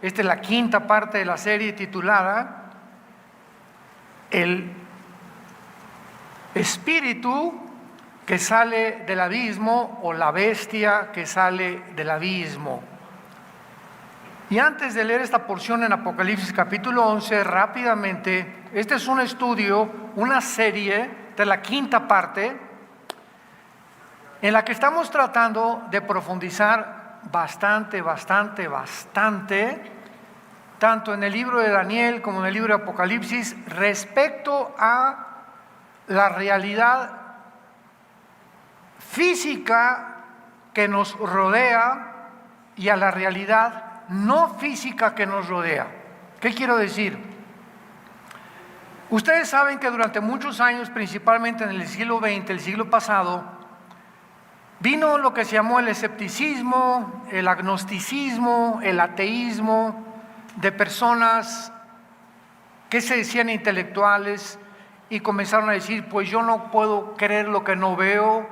Esta es la quinta parte de la serie titulada El espíritu que sale del abismo o la bestia que sale del abismo. Y antes de leer esta porción en Apocalipsis capítulo 11, rápidamente, este es un estudio, una serie de la quinta parte, en la que estamos tratando de profundizar bastante, tanto en el libro de Daniel como en el libro de Apocalipsis, respecto a la realidad física que nos rodea y a la realidad no física que nos rodea. ¿Qué quiero decir? Ustedes saben que durante muchos años, principalmente en el siglo XX, el siglo pasado, vino lo que se llamó el escepticismo, el agnosticismo, el ateísmo de personas que se decían intelectuales y comenzaron a decir, pues yo no puedo creer lo que no veo,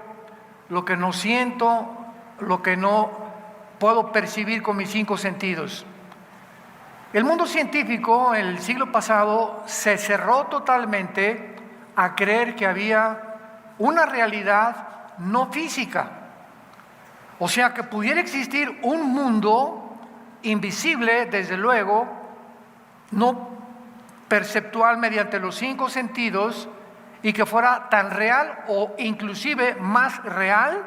lo que no siento, lo que no puedo percibir con mis cinco sentidos. El mundo científico en el siglo pasado se cerró totalmente a creer que había una realidad no física. O sea, que pudiera existir un mundo invisible, desde luego, no perceptual mediante los cinco sentidos, y que fuera tan real o inclusive más real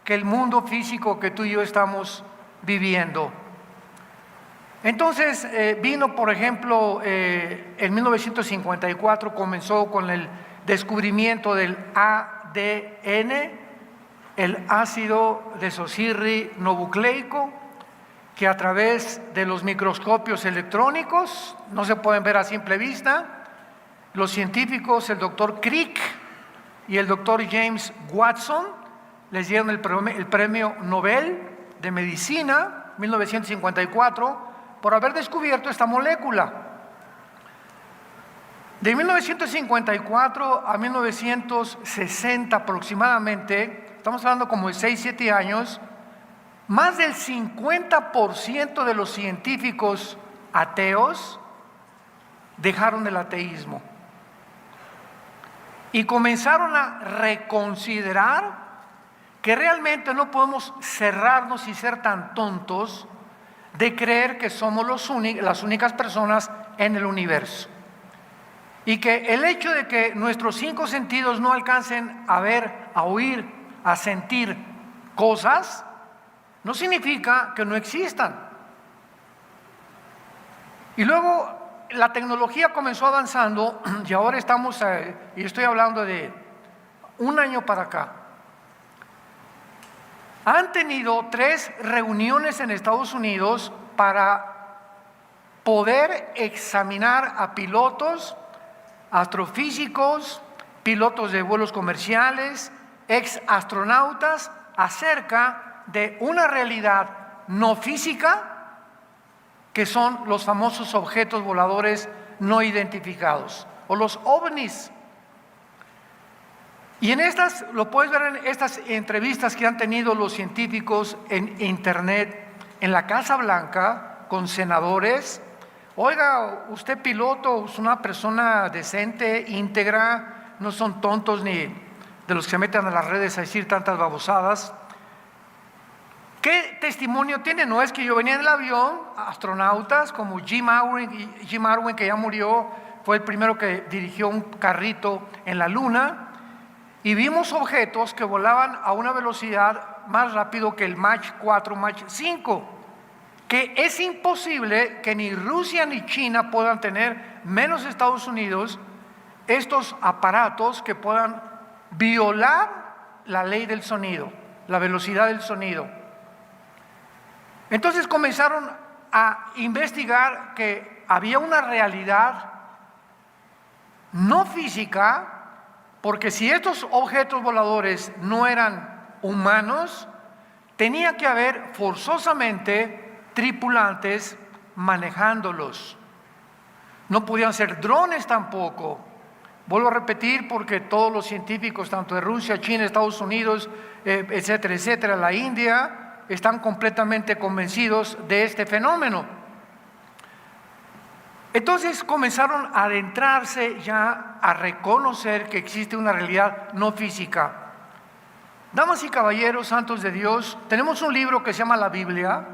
que el mundo físico que tú y yo estamos viviendo. Entonces vino, por ejemplo, en 1954 comenzó con el descubrimiento del ADN, el ácido desoxirribonucleico, que a través de los microscopios electrónicos, no se pueden ver a simple vista, los científicos, el doctor Crick y el doctor James Watson, les dieron el premio Nobel de Medicina, 1954, por haber descubierto esta molécula. De 1954 a 1960 aproximadamente, estamos hablando como de 6-7 años, más del 50% de los científicos ateos dejaron el ateísmo y comenzaron a reconsiderar que realmente no podemos cerrarnos y ser tan tontos de creer que somos las únicas personas en el universo. Y que el hecho de que nuestros cinco sentidos no alcancen a ver, a oír, a sentir cosas, no significa que no existan. Y luego la tecnología comenzó avanzando y ahora estamos, y estoy hablando de un año para acá, han tenido 3 reuniones en Estados Unidos para poder examinar a pilotos, astrofísicos, pilotos de vuelos comerciales, ex astronautas, acerca de una realidad no física, que son los famosos objetos voladores no identificados, o los ovnis. Y en estas, lo puedes ver en estas entrevistas que han tenido los científicos en internet, en la Casa Blanca, con senadores. Oiga, usted piloto, es una persona decente, íntegra, no son tontos ni de los que se meten a las redes a decir tantas babosadas. ¿Qué testimonio tiene? No es que yo venía en el avión, astronautas como Jim Irwin, que ya murió, fue el primero que dirigió un carrito en la luna, y vimos objetos que volaban a una velocidad más rápido que el Mach 4, Mach 5, que es imposible que ni Rusia ni China puedan tener, menos Estados Unidos, estos aparatos que puedan violar la ley del sonido, la velocidad del sonido. Entonces comenzaron a investigar que había una realidad no física, porque si estos objetos voladores no eran humanos, tenía que haber forzosamente tripulantes manejándolos. No podían ser drones tampoco. Vuelvo a repetir, porque todos los científicos, tanto de Rusia, China, Estados Unidos, etcétera, la India, están completamente convencidos de este fenómeno. Entonces comenzaron a adentrarse ya a reconocer que existe una realidad no física. Damas y caballeros, santos de Dios, tenemos un libro que se llama la Biblia,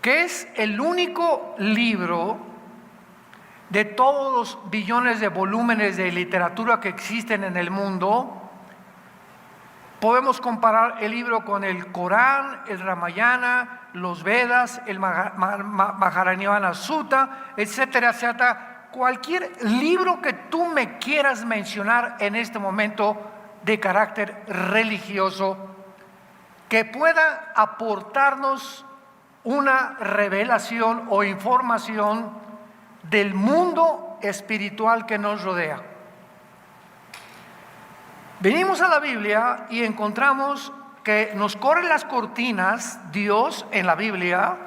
que es el único libro de todos los billones de volúmenes de literatura que existen en el mundo. Podemos comparar el libro con el Corán, el Ramayana, los Vedas, el Maharaniana Sutta, etcétera, etcétera. Cualquier libro que tú me quieras mencionar en este momento de carácter religioso que pueda aportarnos una revelación o información del mundo espiritual que nos rodea. Venimos a la Biblia y encontramos que nos corren las cortinas, Dios en la Biblia,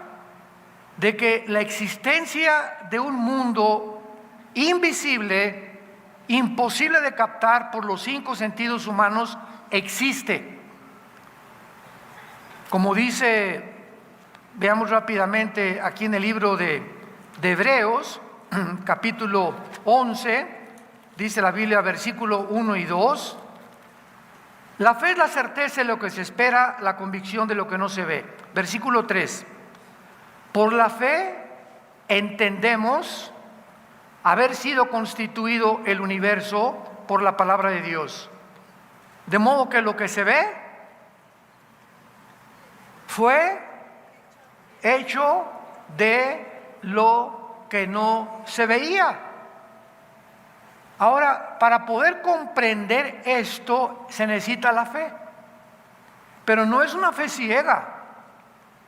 de que la existencia de un mundo invisible, imposible de captar por los 5 sentidos humanos, existe. Como dice, veamos rápidamente aquí en el libro de Hebreos, capítulo 11, dice la Biblia, versículo 1 y 2, la fe es la certeza de lo que se espera, la convicción de lo que no se ve. Versículo 3, por la fe entendemos haber sido constituido el universo por la palabra de Dios, de modo que lo que se ve fue hecho de lo que no se veía. Ahora, para poder comprender esto se necesita la fe, pero no es una fe ciega,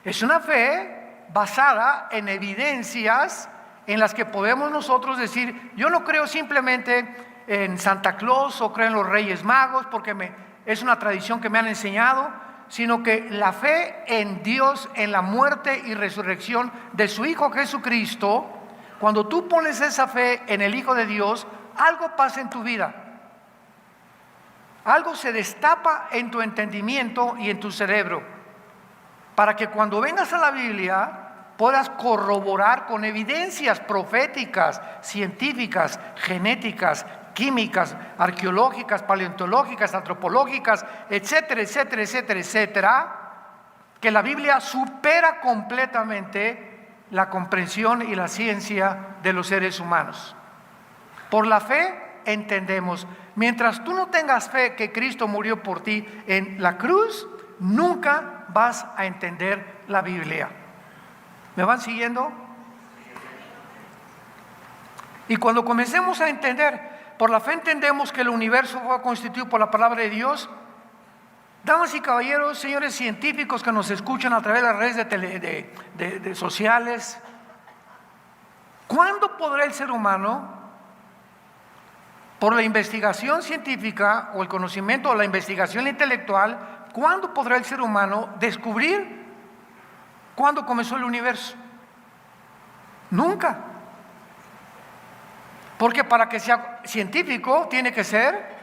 es una fe basada en evidencias en las que podemos nosotros decir, yo no creo simplemente en Santa Claus o creo en los Reyes Magos porque es una tradición que me han enseñado, sino que la fe en Dios, en la muerte y resurrección de su Hijo Jesucristo, cuando tú pones esa fe en el Hijo de Dios, algo pasa en tu vida. Algo se destapa en tu entendimiento y en tu cerebro, para que cuando vengas a la Biblia puedas corroborar con evidencias proféticas, científicas, genéticas, químicas, arqueológicas, paleontológicas, antropológicas, etcétera, etcétera, etcétera, etcétera, que la Biblia supera completamente la comprensión y la ciencia de los seres humanos. Por la fe entendemos. Mientras tú no tengas fe que Cristo murió por ti en la cruz, nunca vas a entender la Biblia. ¿Me van siguiendo? Y cuando comencemos a entender, por la fe entendemos que el universo fue constituido por la palabra de Dios. Damas y caballeros, señores científicos que nos escuchan a través de las redes de sociales, ¿cuándo podrá el ser humano, por la investigación científica o el conocimiento o la investigación intelectual, cuándo podrá el ser humano descubrir cuándo comenzó el universo? Nunca. Porque para que sea científico tiene que ser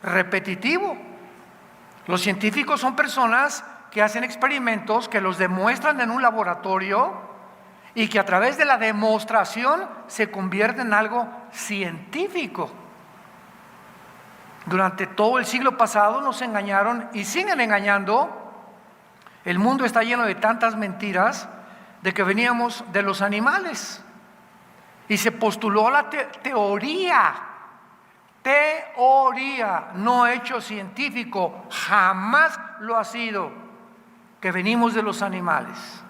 repetitivo. Los científicos son personas que hacen experimentos, que los demuestran en un laboratorio y que a través de la demostración se convierte en algo científico. Durante todo el siglo pasado nos engañaron y siguen engañando. El mundo está lleno de tantas mentiras de que veníamos de los animales. Y se postuló la teoría, no hecho científico, jamás lo ha sido, que venimos de los animales.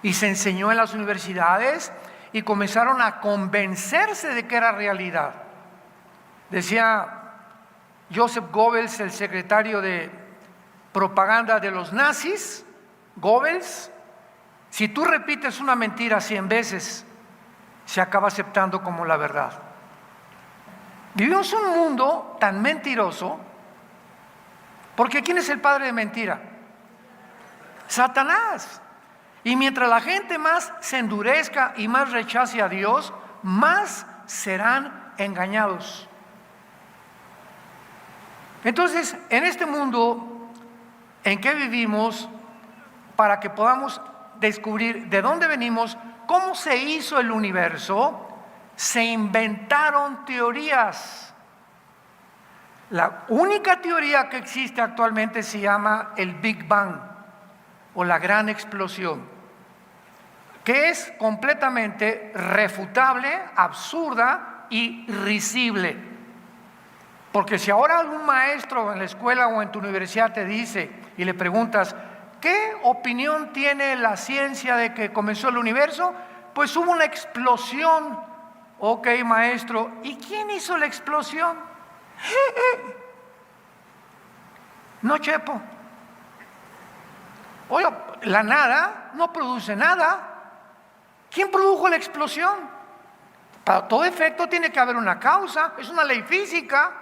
Y se enseñó en las universidades y comenzaron a convencerse de que era realidad. Decía Joseph Goebbels, el secretario de propaganda de los nazis, Goebbels, si tú repites una mentira 100 veces, se acaba aceptando como la verdad. Vivimos un mundo tan mentiroso, porque ¿quién es el padre de mentira? Satanás. Y mientras la gente más se endurezca y más rechace a Dios, más serán engañados. Entonces, en este mundo en que vivimos, para que podamos descubrir de dónde venimos, cómo se hizo el universo, se inventaron teorías. La única teoría que existe actualmente se llama el Big Bang o la gran explosión, que es completamente refutable, absurda y risible. Porque si ahora algún maestro en la escuela o en tu universidad te dice y le preguntas, ¿qué opinión tiene la ciencia de que comenzó el universo? Pues hubo una explosión. Ok, maestro, ¿y quién hizo la explosión? No, Chepo. Oye, la nada no produce nada. ¿Quién produjo la explosión? Para todo efecto tiene que haber una causa, es una ley física.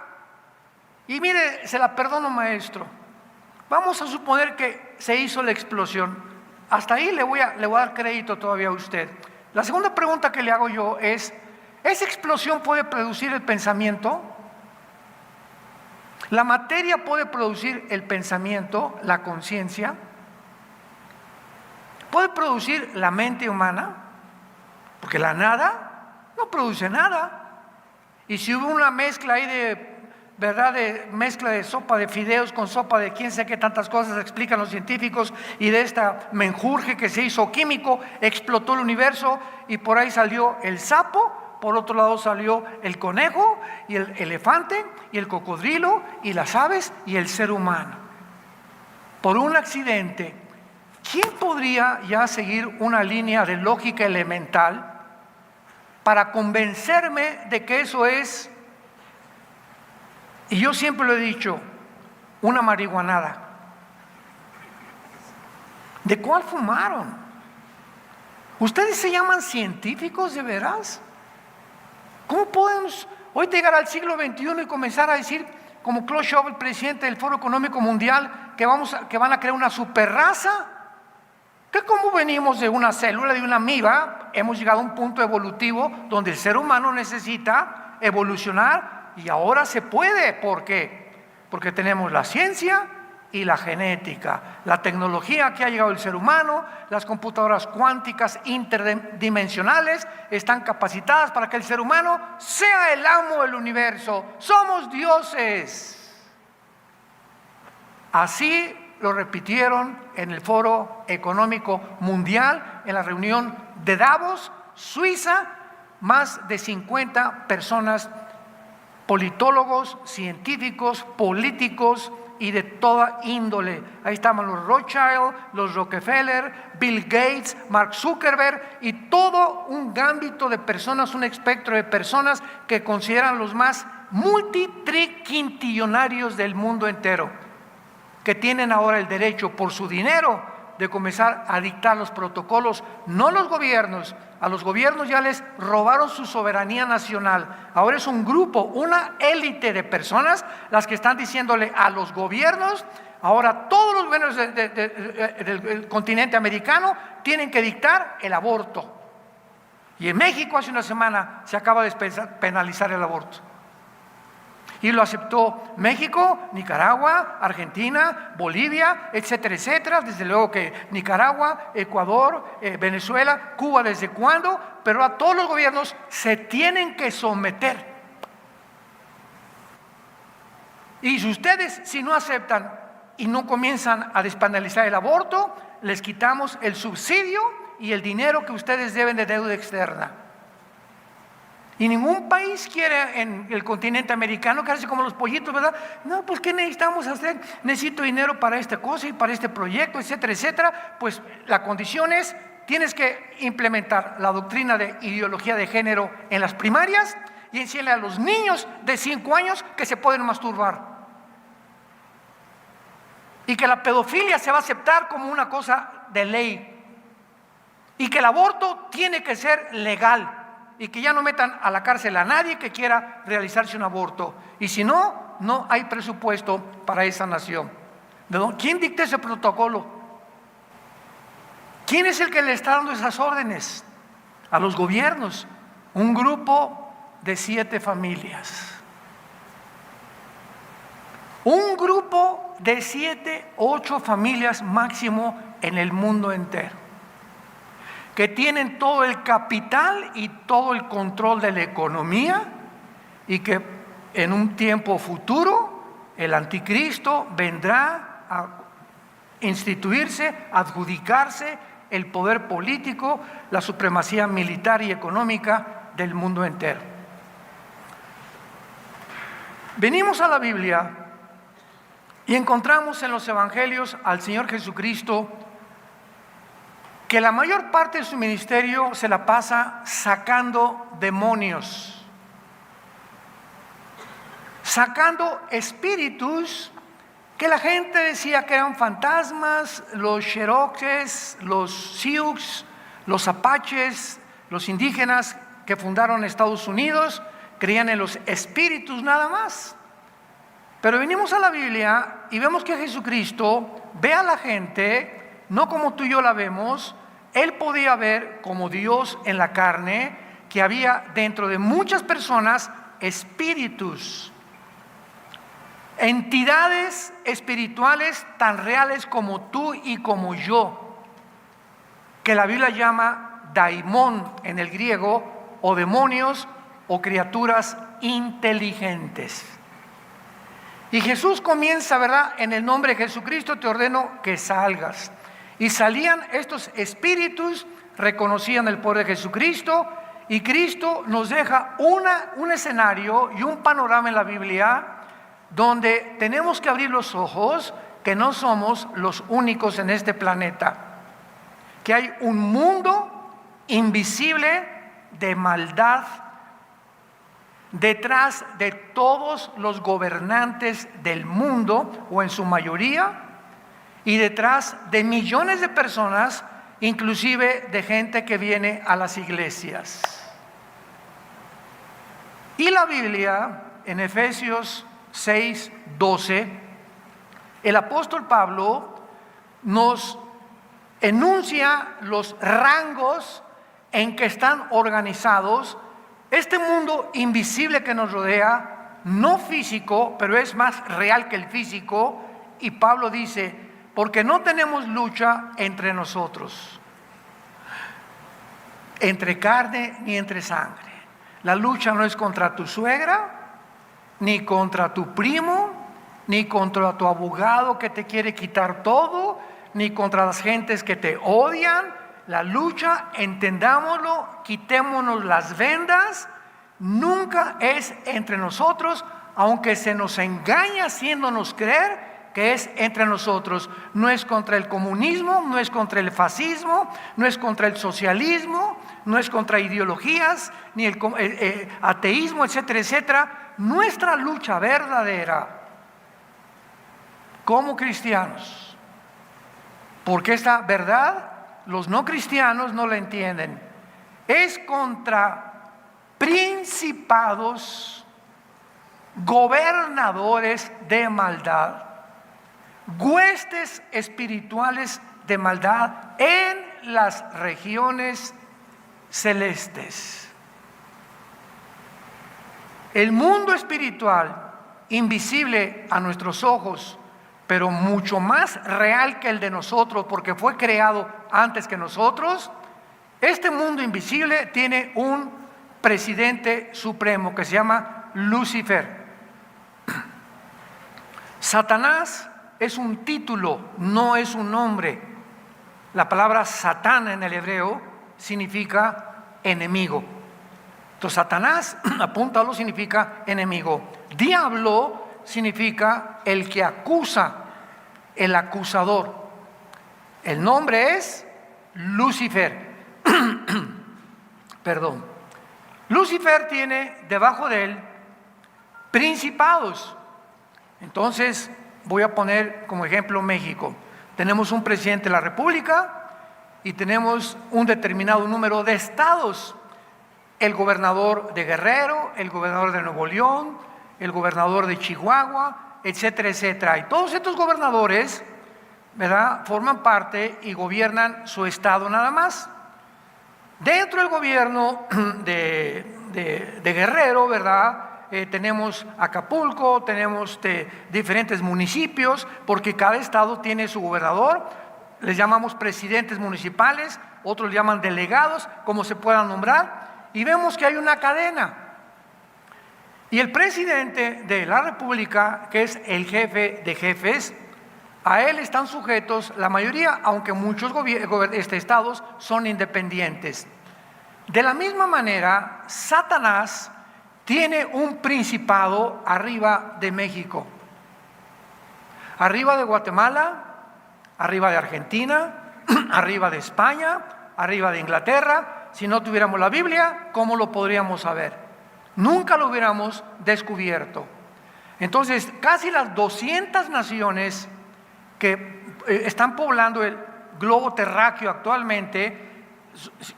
Y mire, se la perdono, maestro. Vamos a suponer que se hizo la explosión. Hasta ahí le voy a dar crédito todavía a usted. La segunda pregunta que le hago yo es, ¿esa explosión puede producir el pensamiento? ¿La materia puede producir el pensamiento, la conciencia? ¿Puede producir la mente humana? Porque la nada no produce nada. Y si hubo una mezcla ahí de mezcla de sopa de fideos con sopa de quién sé qué tantas cosas explican los científicos, y de esta menjurje que se hizo químico, explotó el universo y por ahí salió el sapo, por otro lado salió el conejo y el elefante y el cocodrilo y las aves y el ser humano. Por un accidente, ¿quién podría ya seguir una línea de lógica elemental para convencerme de que eso es? Y yo siempre lo he dicho, una marihuanada. ¿De cuál fumaron? ¿Ustedes se llaman científicos de veras? ¿Cómo podemos hoy llegar al siglo XXI y comenzar a decir, como Klaus Schwab, el presidente del Foro Económico Mundial, que van a crear una superraza? Que como venimos de una célula, de una amiba, hemos llegado a un punto evolutivo donde el ser humano necesita evolucionar. Y ahora se puede. ¿Por qué? Porque tenemos la ciencia y la genética, la tecnología que ha llegado al ser humano, las computadoras cuánticas interdimensionales están capacitadas para que el ser humano sea el amo del universo. Somos dioses. Así lo repitieron en el Foro Económico Mundial, en la reunión de Davos, Suiza, más de 50 personas, politólogos, científicos, políticos y de toda índole. Ahí estaban los Rothschild, los Rockefeller, Bill Gates, Mark Zuckerberg y todo un ámbito de personas, un espectro de personas que consideran los más multitriquintillonarios del mundo entero, que tienen ahora el derecho por su dinero de comenzar a dictar los protocolos, no los gobiernos. A los gobiernos ya les robaron su soberanía nacional. Ahora es un grupo, una élite de personas las que están diciéndole a los gobiernos, ahora todos los gobiernos del continente americano tienen que dictar el aborto. Y en México hace una semana se acaba de penalizar el aborto. Y lo aceptó México, Nicaragua, Argentina, Bolivia, etcétera, etcétera. Desde luego que Nicaragua, Ecuador, Venezuela, Cuba, ¿desde cuándo? Pero a todos los gobiernos se tienen que someter. Y si ustedes, si no aceptan y no comienzan a despenalizar el aborto, les quitamos el subsidio y el dinero que ustedes deben de deuda externa. Y ningún país quiere en el continente americano quedarse como los pollitos, ¿verdad? No, pues ¿qué necesitamos hacer? Necesito dinero para esta cosa y para este proyecto, etcétera, etcétera. Pues la condición es, tienes que implementar la doctrina de ideología de género en las primarias y enseñarle a los niños de 5 años que se pueden masturbar. Y que la pedofilia se va a aceptar como una cosa de ley. Y que el aborto tiene que ser legal. Y que ya no metan a la cárcel a nadie que quiera realizarse un aborto. Y si no, no hay presupuesto para esa nación. ¿Quién dicta ese protocolo? ¿Quién es el que le está dando esas órdenes? A los gobiernos. Un grupo de 7 familias. Un grupo de 7, 8 familias máximo en el mundo entero. que tienen todo el capital y todo el control de la economía, y que en un tiempo futuro el anticristo vendrá a instituirse, adjudicarse el poder político, la supremacía militar y económica del mundo entero. Venimos a la Biblia y encontramos en los evangelios al Señor Jesucristo, que la mayor parte de su ministerio se la pasa sacando demonios, sacando espíritus que la gente decía que eran fantasmas, los Cherokees, los Sioux, los Apaches, los indígenas que fundaron Estados Unidos, creían en los espíritus nada más. Pero venimos a la Biblia y vemos que Jesucristo ve a la gente no como tú y yo la vemos. Él podía ver como Dios en la carne que había dentro de muchas personas espíritus, entidades espirituales tan reales como tú y como yo, que la Biblia llama daimón en el griego, o demonios, o criaturas inteligentes. Y Jesús comienza, ¿verdad? En el nombre de Jesucristo te ordeno que salgas. Y salían estos espíritus, reconocían el poder de Jesucristo, y Cristo nos deja un escenario y un panorama en la Biblia donde tenemos que abrir los ojos, que no somos los únicos en este planeta, que hay un mundo invisible de maldad detrás de todos los gobernantes del mundo, o en su mayoría, y detrás de millones de personas, inclusive de gente que viene a las iglesias. Y la Biblia, en Efesios 6:12, el apóstol Pablo nos enuncia los rangos en que están organizados este mundo invisible que nos rodea, no físico, pero es más real que el físico. Y Pablo dice: porque no tenemos lucha entre nosotros, entre carne ni entre sangre. La lucha no es contra tu suegra, ni contra tu primo, ni contra tu abogado que te quiere quitar todo, ni contra las gentes que te odian. La lucha, entendámoslo, quitémonos las vendas, nunca es entre nosotros, aunque se nos engaña haciéndonos creer que es entre nosotros. No es contra el comunismo, no es contra el fascismo, no es contra el socialismo, no es contra ideologías, ni el ateísmo, etcétera, etcétera. Nuestra lucha verdadera como cristianos, porque esta verdad los no cristianos no la entienden, es contra principados, gobernadores de maldad, huestes espirituales de maldad en las regiones celestes. El mundo espiritual, invisible a nuestros ojos, pero mucho más real que el de nosotros, porque fue creado antes que nosotros. Este mundo invisible tiene un presidente supremo que se llama Lucifer. Satanás es un título, no es un nombre. La palabra Satán en el hebreo significa enemigo. Entonces Satanás, apúntalo, significa enemigo. Diablo significa el que acusa, el acusador. El nombre es Lucifer. Perdón. Lucifer tiene debajo de él principados. Entonces voy a poner como ejemplo México. Tenemos un presidente de la República y tenemos un determinado número de estados. El gobernador de Guerrero, el gobernador de Nuevo León, el gobernador de Chihuahua, etcétera, etcétera. Y todos estos gobernadores, ¿verdad?, forman parte y gobiernan su estado nada más. Dentro del gobierno de Guerrero, ¿verdad?, tenemos Acapulco, tenemos diferentes municipios, porque cada estado tiene su gobernador. les llamamos presidentes municipales, otros llaman delegados, como se puedan nombrar, y vemos que hay una cadena. Y el presidente de la República, que es el jefe de jefes, a él están sujetos la mayoría, aunque muchos estados son independientes. De la misma manera, Satanás tiene un principado arriba de México, arriba de Guatemala, arriba de Argentina, arriba de España, arriba de Inglaterra. Si no tuviéramos la Biblia, ¿cómo lo podríamos saber? Nunca lo hubiéramos descubierto. Entonces, casi las 200 naciones que están poblando el globo terráqueo actualmente,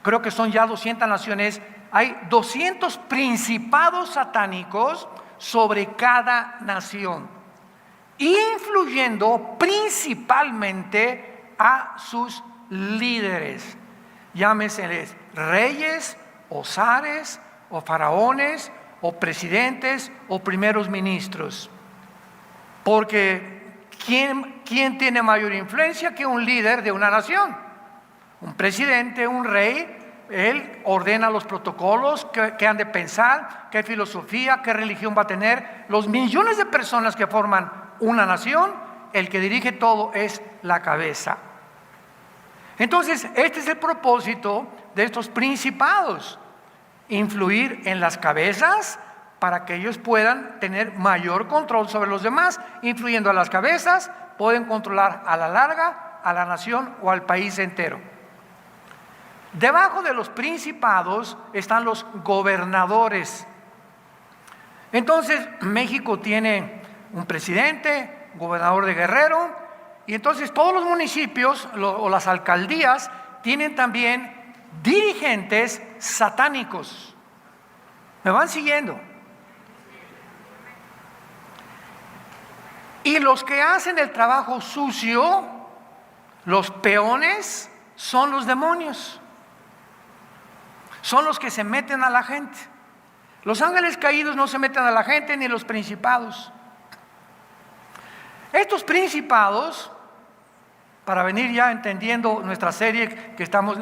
creo que son ya 200 naciones, hay 200 principados satánicos sobre cada nación, influyendo principalmente a sus líderes, llámeseles reyes o zares o faraones o presidentes o primeros ministros, porque ¿quién tiene mayor influencia que un líder de una nación? Un presidente, un rey, él ordena los protocolos, qué han de pensar, qué filosofía, qué religión va a tener. Los millones de personas que forman una nación, el que dirige todo es la cabeza. Entonces, este es el propósito de estos principados: influir en las cabezas para que ellos puedan tener mayor control sobre los demás. Influyendo a las cabezas, pueden controlar a la larga a la nación o al país entero. Debajo de los principados están los gobernadores. Entonces, México tiene un presidente, gobernador de Guerrero, y entonces todos los municipios o las alcaldías tienen también dirigentes satánicos. ¿Me van siguiendo? Y los que hacen el trabajo sucio, los peones, son los demonios. Son los que se meten a la gente. Los ángeles caídos no se meten a la gente, ni los principados. Estos principados, para venir ya entendiendo nuestra serie que estamos,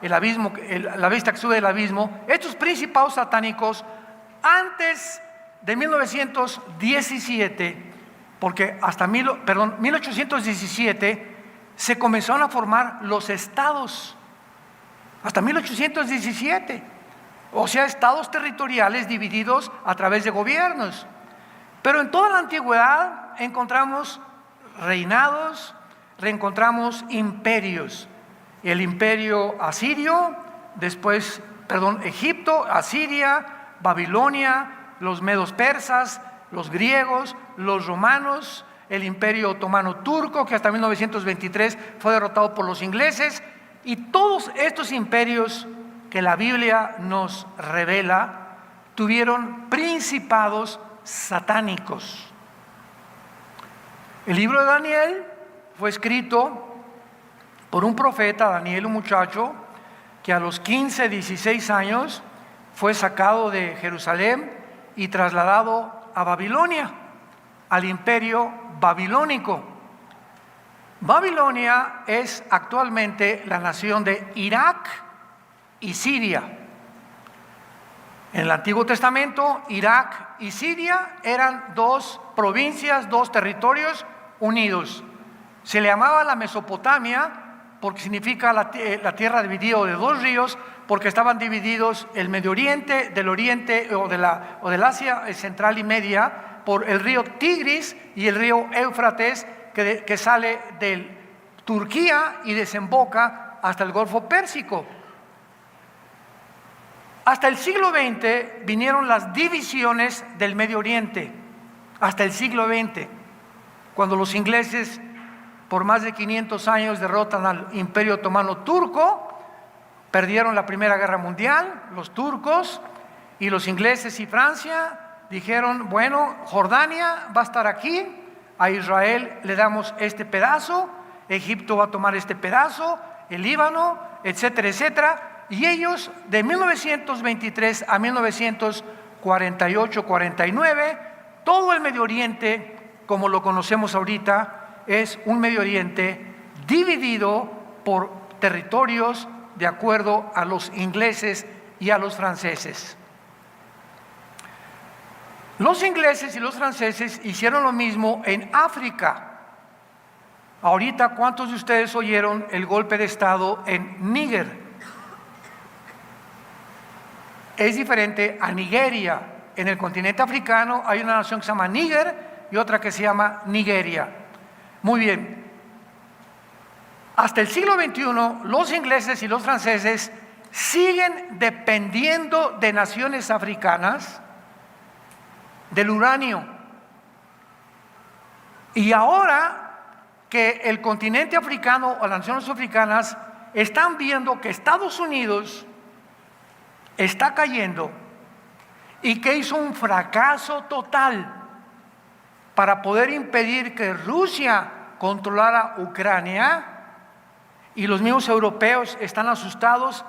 el abismo, la vista que sube del abismo, estos principados satánicos, antes de 1917, porque hasta 1817 se comenzaron a formar los estados, hasta 1817, o sea, estados territoriales divididos a través de gobiernos. Pero en toda la antigüedad encontramos reinados, reencontramos imperios: el imperio asirio, después, Egipto, Asiria, Babilonia, los medos persas, los griegos, los romanos, el imperio otomano turco, que hasta 1923 fue derrotado por los ingleses, y todos estos imperios que la Biblia nos revela tuvieron principados satánicos. El libro de Daniel fue escrito por un profeta, Daniel, un muchacho que a los 15, 16 años fue sacado de Jerusalén y trasladado a Babilonia, al imperio babilónico. Babilonia es actualmente la nación de Irak y Siria. En el Antiguo Testamento, Irak y Siria eran dos provincias, dos territorios unidos. Se le llamaba la Mesopotamia porque significa la tierra dividida de dos ríos, porque estaban divididos el Medio Oriente del Oriente o del Asia central y media por el río Tigris y el río Éufrates, que sale de Turquía y desemboca hasta el Golfo Pérsico. Hasta el siglo XX vinieron las divisiones del Medio Oriente, hasta el siglo XX, cuando los ingleses por más de 500 años derrotan al Imperio Otomano Turco, perdieron la Primera Guerra Mundial, los turcos, y los ingleses y Francia dijeron: bueno, Jordania va a estar aquí, a Israel le damos este pedazo, Egipto va a tomar este pedazo, el Líbano, etcétera, etcétera. Y ellos, de 1923 a 1948-49, todo el Medio Oriente, como lo conocemos ahorita, es un Medio Oriente dividido por territorios de acuerdo a los ingleses y a los franceses. Los ingleses y los franceses hicieron lo mismo en África. Ahorita, ¿cuántos de ustedes oyeron el golpe de Estado en Níger? Es diferente a Nigeria. En el continente africano hay una nación que se llama Níger y otra que se llama Nigeria. Muy bien. Hasta el siglo XXI, los ingleses y los franceses siguen dependiendo de naciones africanas del uranio. Y ahora que el continente africano o las naciones africanas están viendo que Estados Unidos está cayendo y que hizo un fracaso total para poder impedir que Rusia controlara Ucrania, y los mismos europeos están asustados.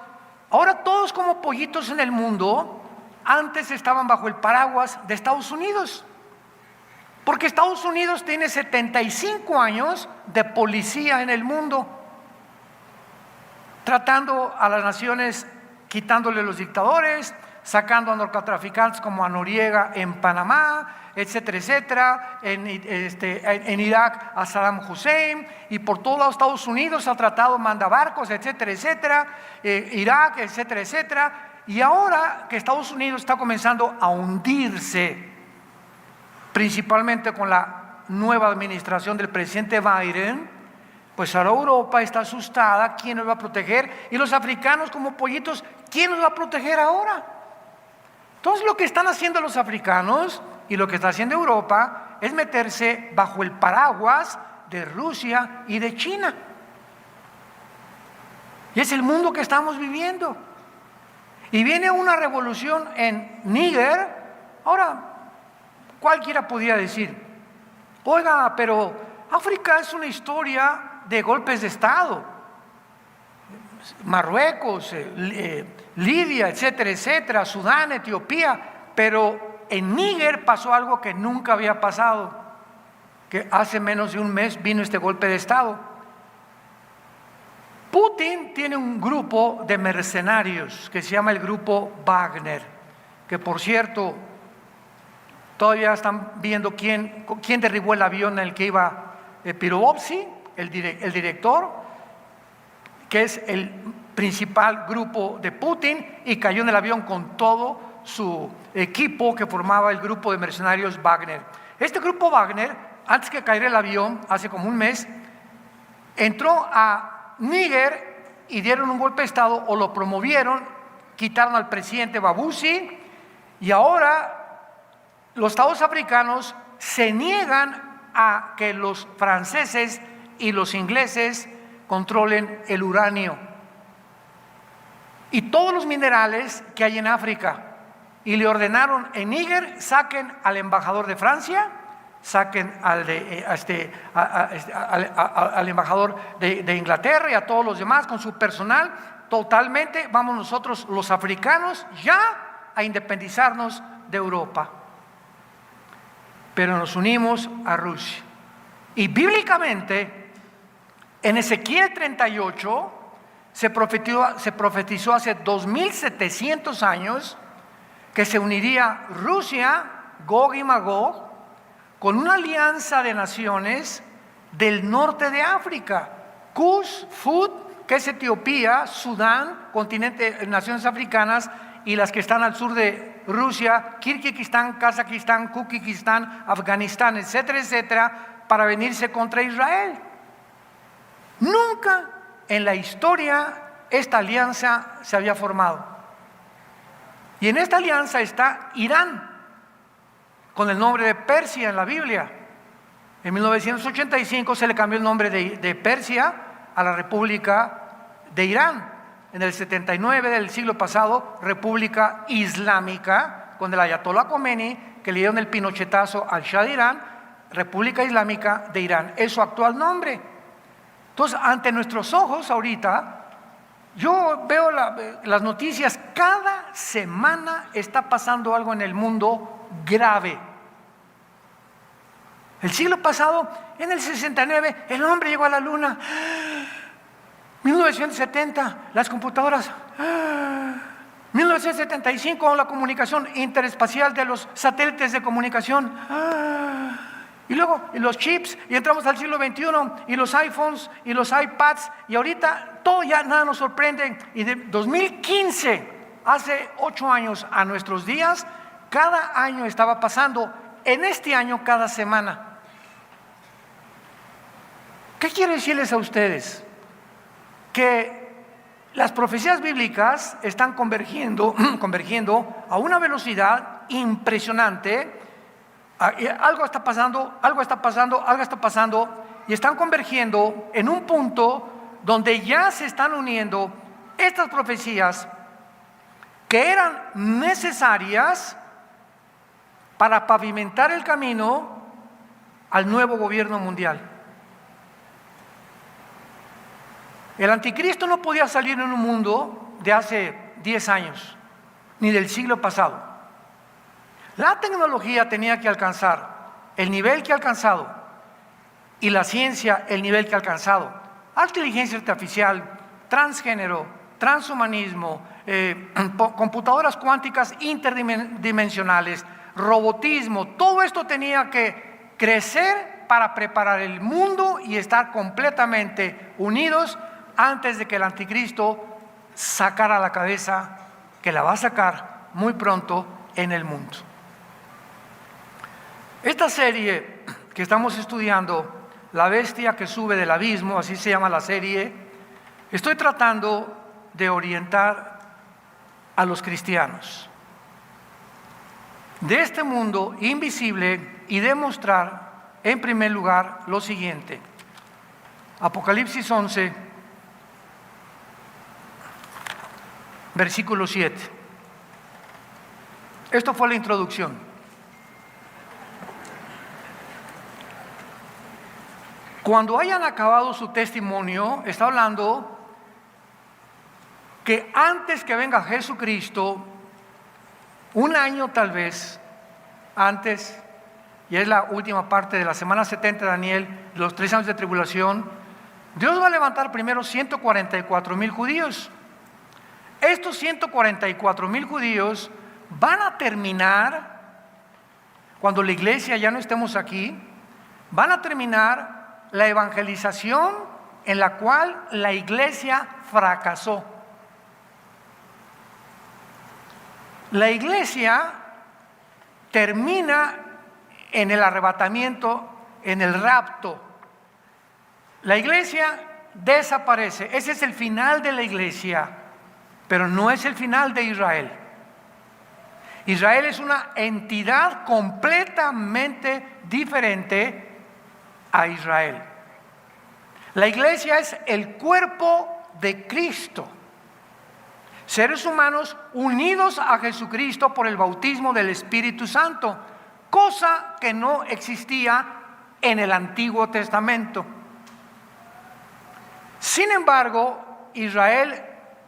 Ahora todos como pollitos en el mundo antes estaban bajo el paraguas de Estados Unidos, porque Estados Unidos tiene 75 años de policía en el mundo, tratando a las naciones, quitándole los dictadores, sacando a narcotraficantes como a Noriega en Panamá, etcétera, etcétera, en Irak a Saddam Hussein, y por todos los Estados Unidos ha tratado mandabarcos, etcétera, etcétera, Irak, etcétera, etcétera. Y ahora que Estados Unidos está comenzando a hundirse, principalmente con la nueva administración del presidente Biden, pues ahora Europa está asustada. ¿Quién nos va a proteger? Y los africanos como pollitos, ¿quién nos va a proteger ahora? Entonces lo que están haciendo los africanos y lo que está haciendo Europa es meterse bajo el paraguas de Rusia y de China. Y es el mundo que estamos viviendo. Y viene una revolución en Níger. Ahora, cualquiera podría decir, oiga, pero África es una historia de golpes de Estado. Marruecos, Libia, etcétera, etcétera, Sudán, Etiopía, pero en Níger pasó algo que nunca había pasado, que hace menos de un mes vino este golpe de Estado. Putin tiene un grupo de mercenarios que se llama el grupo Wagner, que por cierto, todavía están viendo quién derribó el avión en el que iba Pirovovsky, el director, que es el principal grupo de Putin, y cayó en el avión con todo su equipo que formaba el grupo de mercenarios Wagner. Este grupo Wagner, antes que cayera el avión, hace como un mes, entró a Níger y dieron un golpe de Estado, o lo promovieron, quitaron al presidente Babusi, y ahora los estados africanos se niegan a que los franceses y los ingleses controlen el uranio y todos los minerales que hay en África, y le ordenaron en Níger: saquen al embajador de Francia, saquen al embajador de Inglaterra y a todos los demás con su personal. Totalmente vamos nosotros los africanos ya a independizarnos de Europa, pero nos unimos a Rusia. Y bíblicamente en Ezequiel 38 se profetizó hace 2700 años que se uniría Rusia, Gog y Magog, con una alianza de naciones del norte de África: Kush, Fud, que es Etiopía, Sudán, continente, naciones africanas, y las que están al sur de Rusia, Kirguistán, Kazajistán, Kukistán, Afganistán, etcétera, etcétera, para venirse contra Israel. Nunca en la historia esta alianza se había formado. Y en esta alianza está Irán, con el nombre de Persia en la Biblia. En 1985 se le cambió el nombre de Persia a la República de Irán. En el 79 del siglo pasado, República Islámica, con el Ayatollah Khomeini, que le dieron el pinochetazo al Shah de Irán, República Islámica de Irán, es su actual nombre. Entonces, ante nuestros ojos ahorita, yo veo las noticias, cada semana está pasando algo en el mundo grave. El siglo pasado, en el 69, el hombre llegó a la luna. 1970, las computadoras. 1975, la comunicación interespacial de los satélites de comunicación. Y luego los chips, y entramos al siglo XXI, y los iPhones, y los iPads, y ahorita todo ya nada nos sorprende. Y de 2015, hace 8 años a nuestros días, cada año estaba pasando, en este año cada semana. ¿Qué quiero decirles a ustedes? Que las profecías bíblicas están convergiendo a una velocidad impresionante. Algo está pasando, y están convergiendo en un punto donde ya se están uniendo estas profecías que eran necesarias para pavimentar el camino al nuevo gobierno mundial. El anticristo no podía salir en un mundo de hace 10 años, ni del siglo pasado. La tecnología tenía que alcanzar el nivel que ha alcanzado, y la ciencia el nivel que ha alcanzado. Inteligencia artificial, transgénero, transhumanismo, computadoras cuánticas interdimensionales, robotismo, todo esto tenía que crecer para preparar el mundo y estar completamente unidos antes de que el anticristo sacara la cabeza, que la va a sacar muy pronto en el mundo. Esta serie que estamos estudiando, La bestia que sube del abismo, así se llama la serie, estoy tratando de orientar a los cristianos de este mundo invisible y demostrar en primer lugar lo siguiente. Apocalipsis 11, versículo 7. Esto fue la introducción. Cuando hayan acabado su testimonio, está hablando que antes que venga Jesucristo, un año tal vez antes, y es la última parte de la semana 70 de Daniel, los 3 años de tribulación, Dios va a levantar primero 144,000 judíos. Estos 144,000 judíos van a terminar, cuando la iglesia ya no estemos aquí, van a terminar la evangelización en la cual la iglesia fracasó. La iglesia termina en el arrebatamiento, en el rapto. La iglesia desaparece. Ese es el final de la iglesia, pero no es el final de Israel. Israel es una entidad completamente diferente a Israel. La iglesia es el cuerpo de Cristo. Seres humanos unidos a Jesucristo por el bautismo del Espíritu Santo, cosa que no existía en el Antiguo Testamento. Sin embargo, Israel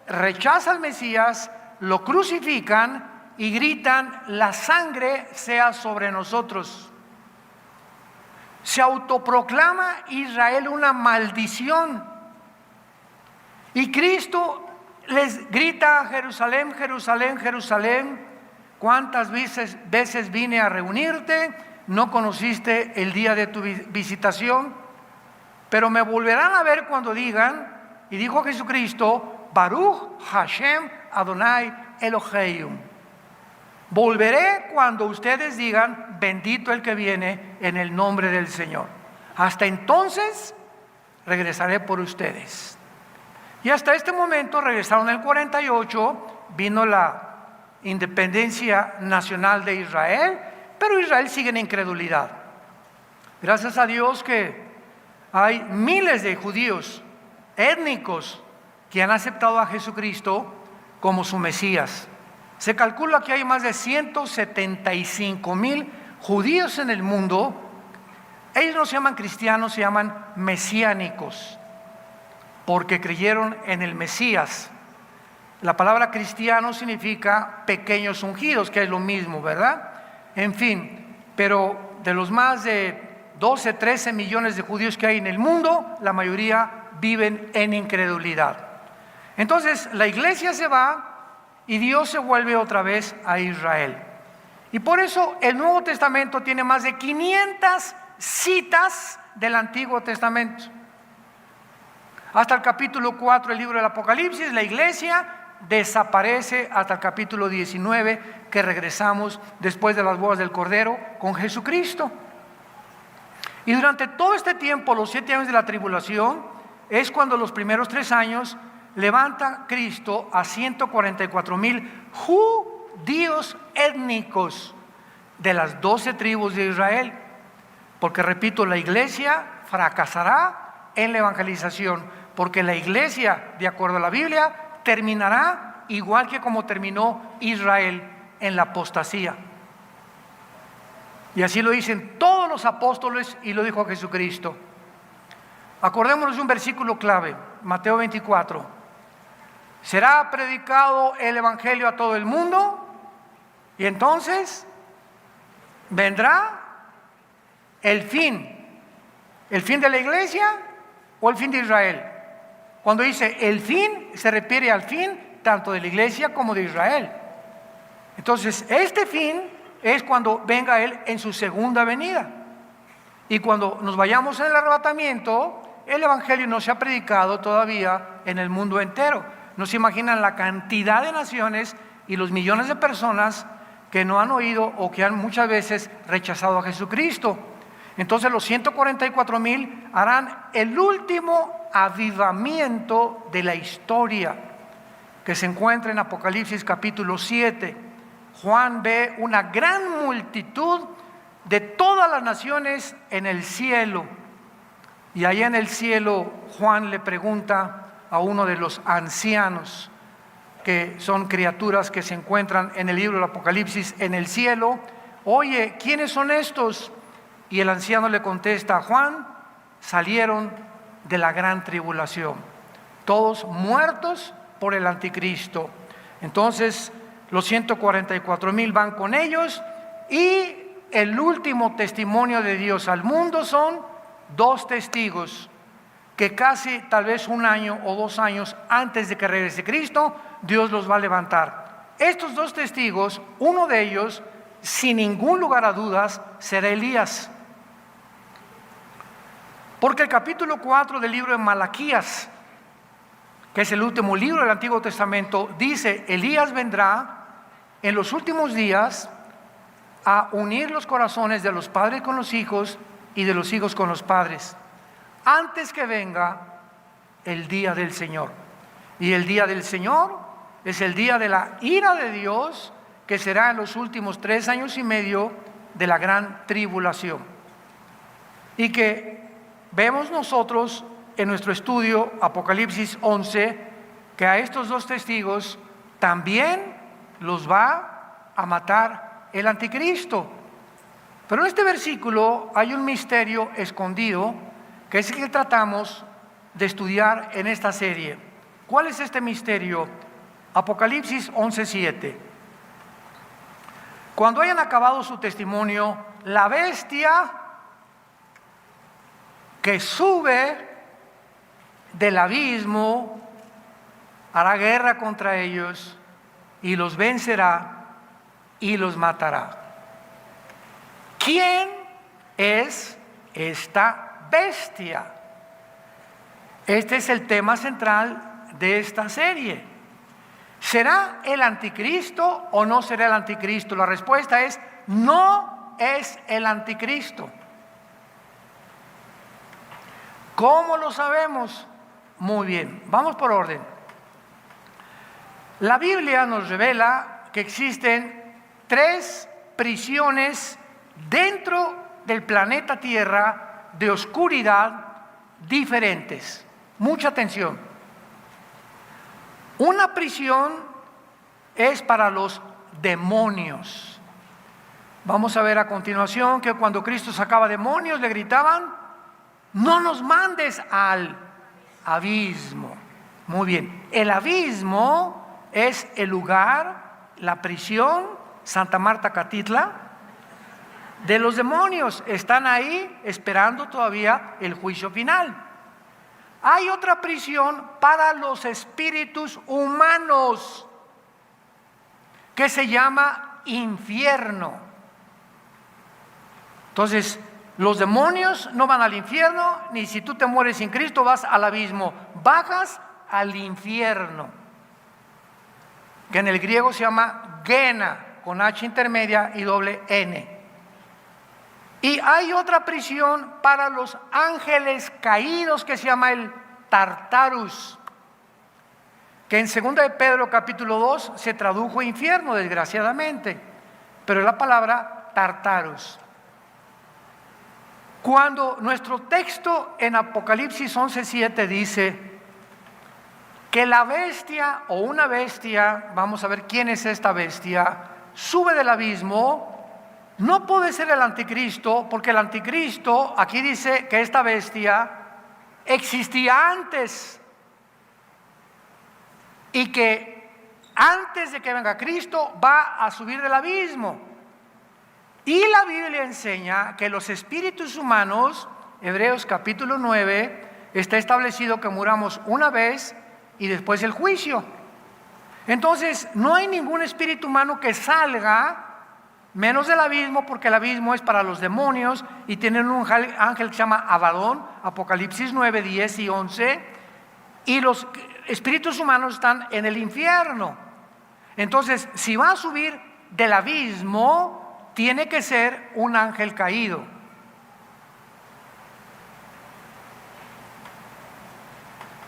rechaza al Mesías, lo crucifican y gritan: la sangre sea sobre nosotros. Se autoproclama Israel una maldición. Y Cristo les grita: Jerusalén, Jerusalén, Jerusalén, ¿cuántas veces vine a reunirte? No conociste el día de tu visitación, pero me volverán a ver cuando digan, y dijo Jesucristo, Baruch Hashem Adonai Eloheinu. Volveré cuando ustedes digan, bendito el que viene en el nombre del Señor. Hasta entonces regresaré por ustedes. Y hasta este momento regresaron en el 48, vino la independencia nacional de Israel, pero Israel sigue en incredulidad. Gracias a Dios que hay miles de judíos étnicos que han aceptado a Jesucristo como su Mesías. Se calcula que hay más de 175,000 judíos en el mundo. Ellos no se llaman cristianos, se llaman mesiánicos, porque creyeron en el Mesías. La palabra cristiano significa pequeños ungidos, que es lo mismo, ¿verdad? En fin, pero de los más de 12, 13 millones de judíos que hay en el mundo, la mayoría viven en incredulidad. Entonces la iglesia se va y Dios se vuelve otra vez a Israel. Y por eso el Nuevo Testamento tiene más de 500 citas del Antiguo Testamento. Hasta el capítulo 4 del libro del Apocalipsis, la iglesia desaparece hasta el capítulo 19, que regresamos después de las bodas del Cordero con Jesucristo. Y durante todo este tiempo, los 7 años de la tribulación, es cuando los primeros 3 años levanta Cristo a 144,000 judíos étnicos de las 12 tribus de Israel. Porque repito, la iglesia fracasará en la evangelización, porque la iglesia, de acuerdo a la Biblia, terminará igual que como terminó Israel, en la apostasía. Y así lo dicen todos los apóstoles y lo dijo Jesucristo. Acordémonos de un versículo clave, Mateo 24. Será predicado el evangelio a todo el mundo y entonces vendrá el fin de la iglesia o el fin de Israel. Cuando dice el fin, se refiere al fin tanto de la iglesia como de Israel. Entonces este fin es cuando venga Él en su segunda venida. Y cuando nos vayamos en el arrebatamiento, el evangelio no se ha predicado todavía en el mundo entero. No se imaginan la cantidad de naciones y los millones de personas que no han oído o que han muchas veces rechazado a Jesucristo. Entonces los 144,000 harán el último avivamiento de la historia, que se encuentra en Apocalipsis capítulo 7. Juan ve una gran multitud de todas las naciones en el cielo. Y allá en el cielo Juan le pregunta a uno de los ancianos, que son criaturas que se encuentran en el libro del Apocalipsis en el cielo: oye, ¿quiénes son estos? Y el anciano le contesta: Juan, salieron de la gran tribulación, todos muertos por el anticristo. Entonces los 144,000 van con ellos, y el último testimonio de Dios al mundo son 2 testigos que casi tal vez 1 año o 2 años antes de que regrese Cristo, Dios los va a levantar. Estos 2 testigos, uno de ellos, sin ningún lugar a dudas, será Elías. Porque el capítulo 4 del libro de Malaquías, que es el último libro del Antiguo Testamento, dice: Elías vendrá en los últimos días a unir los corazones de los padres con los hijos y de los hijos con los padres, antes que venga el día del Señor. Y el día del Señor es el día de la ira de Dios, que será en los últimos 3 años y medio de la gran tribulación. Y que vemos nosotros en nuestro estudio Apocalipsis 11, que a estos 2 testigos también los va a matar el anticristo. Pero en este versículo hay un misterio escondido, que es el que tratamos de estudiar en esta serie. ¿Cuál es este misterio? Apocalipsis 11:7. Cuando hayan acabado su testimonio, la bestia que sube del abismo hará guerra contra ellos y los vencerá y los matará. ¿Quién es esta bestia? Este es el tema central de esta serie. ¿Será el anticristo o no será el anticristo? La respuesta es: no es el anticristo. ¿Cómo lo sabemos? Muy bien, vamos por orden. La Biblia nos revela que existen 3 prisiones dentro del planeta Tierra de oscuridad diferentes. Mucha atención. Una prisión es para los demonios. Vamos a ver a continuación que cuando Cristo sacaba demonios le gritaban: no nos mandes al abismo. Muy bien, el abismo es el lugar, la prisión, Santa Marta Catitla, de los demonios. Están ahí esperando todavía el juicio final. Hay otra prisión para los espíritus humanos que se llama infierno. Entonces, los demonios no van al infierno, ni si tú te mueres sin Cristo vas al abismo, bajas al infierno, que en el griego se llama Gehenna, con H intermedia y doble N. Y hay otra prisión para los ángeles caídos que se llama el Tartarus, que en 2 de Pedro capítulo 2 se tradujo infierno, desgraciadamente, pero es la palabra Tartarus. Cuando nuestro texto en Apocalipsis 11:7 dice que la bestia o una bestia, vamos a ver quién es esta bestia, sube del abismo, no puede ser el anticristo, porque el anticristo, aquí dice que esta bestia existía antes y que antes de que venga Cristo va a subir del abismo. Y la Biblia enseña que los espíritus humanos, Hebreos capítulo 9, está establecido que muramos una vez y después el juicio. Entonces, no hay ningún espíritu humano que salga menos del abismo, porque el abismo es para los demonios y tienen un ángel que se llama Abadón, Apocalipsis 9, 10 y 11, y los espíritus humanos están en el infierno. Entonces, si va a subir del abismo, tiene que ser un ángel caído.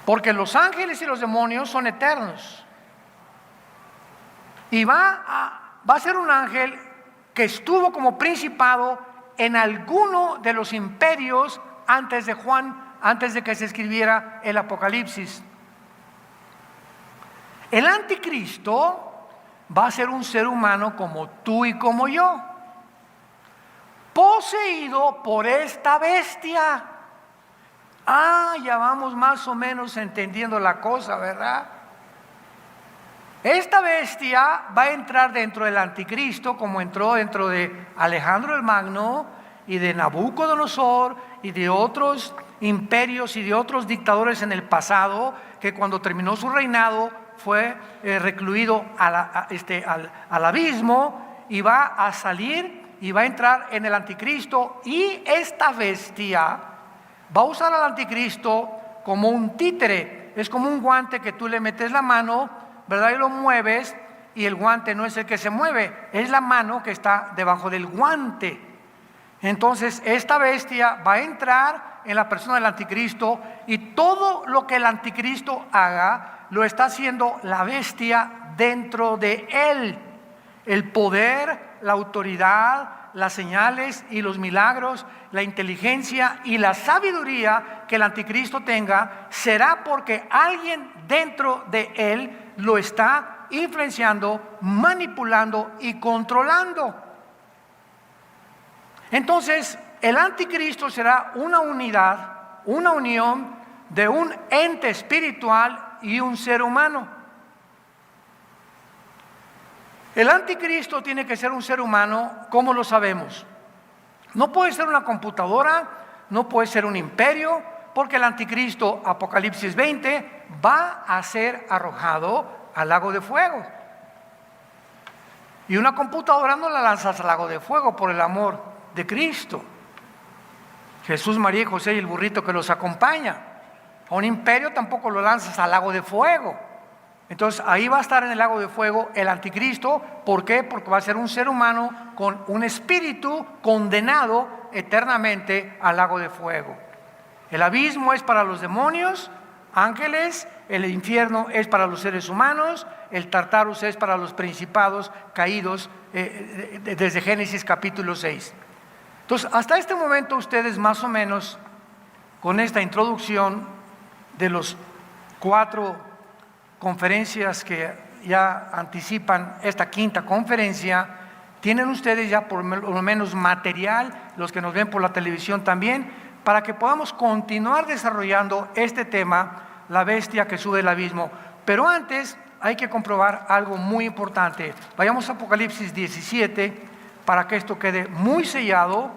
Porque los ángeles y los demonios son eternos. Y va a ser un ángel que estuvo como principado en alguno de los imperios antes de Juan, antes de que se escribiera el Apocalipsis. El anticristo va a ser un ser humano como tú y como yo, poseído por esta bestia. Ya vamos más o menos entendiendo la cosa, ¿verdad? Esta bestia va a entrar dentro del anticristo, como entró dentro de Alejandro el Magno y de Nabucodonosor y de otros imperios y de otros dictadores en el pasado, que cuando terminó su reinado fue recluido al abismo, y va a salir y va a entrar en el anticristo. Y esta bestia va a usar al anticristo como un títere. Es como un guante que tú le metes la mano, ¿verdad? Y lo mueves, y el guante no es el que se mueve, es la mano que está debajo del guante. Entonces esta bestia va a entrar en la persona del anticristo, y todo lo que el anticristo haga lo está haciendo la bestia dentro de él. El poder, la autoridad, las señales y los milagros, la inteligencia y la sabiduría que el anticristo tenga, será porque alguien dentro de él lo está influenciando, manipulando y controlando. Entonces, el anticristo será una unidad, una unión de un ente espiritual y un ser humano. El anticristo tiene que ser un ser humano. ¿Cómo lo sabemos? No puede ser una computadora, no puede ser un imperio, porque el anticristo, Apocalipsis 20, va a ser arrojado al lago de fuego. Y una computadora no la lanzas al lago de fuego, por el amor de Cristo. Jesús, María y José y el burrito que los acompaña. A un imperio tampoco lo lanzas al lago de fuego. Entonces ahí va a estar en el lago de fuego el anticristo. ¿Por qué? Porque va a ser un ser humano con un espíritu condenado eternamente al lago de fuego. El abismo es para los demonios, ángeles, el infierno es para los seres humanos, el Tartarus es para los principados caídos desde Génesis capítulo 6. Entonces, hasta este momento ustedes más o menos, con esta introducción de los 4 conferencias que ya anticipan esta quinta conferencia, tienen ustedes ya por lo menos material, los que nos ven por la televisión también, para que podamos continuar desarrollando este tema, la bestia que sube del abismo. Pero antes hay que comprobar algo muy importante. Vayamos a Apocalipsis 17, para que esto quede muy sellado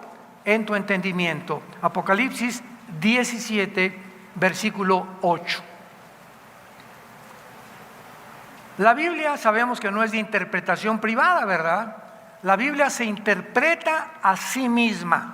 en tu entendimiento. Apocalipsis 17, versículo 8. La Biblia sabemos que no es de interpretación privada, ¿verdad? La Biblia se interpreta a sí misma.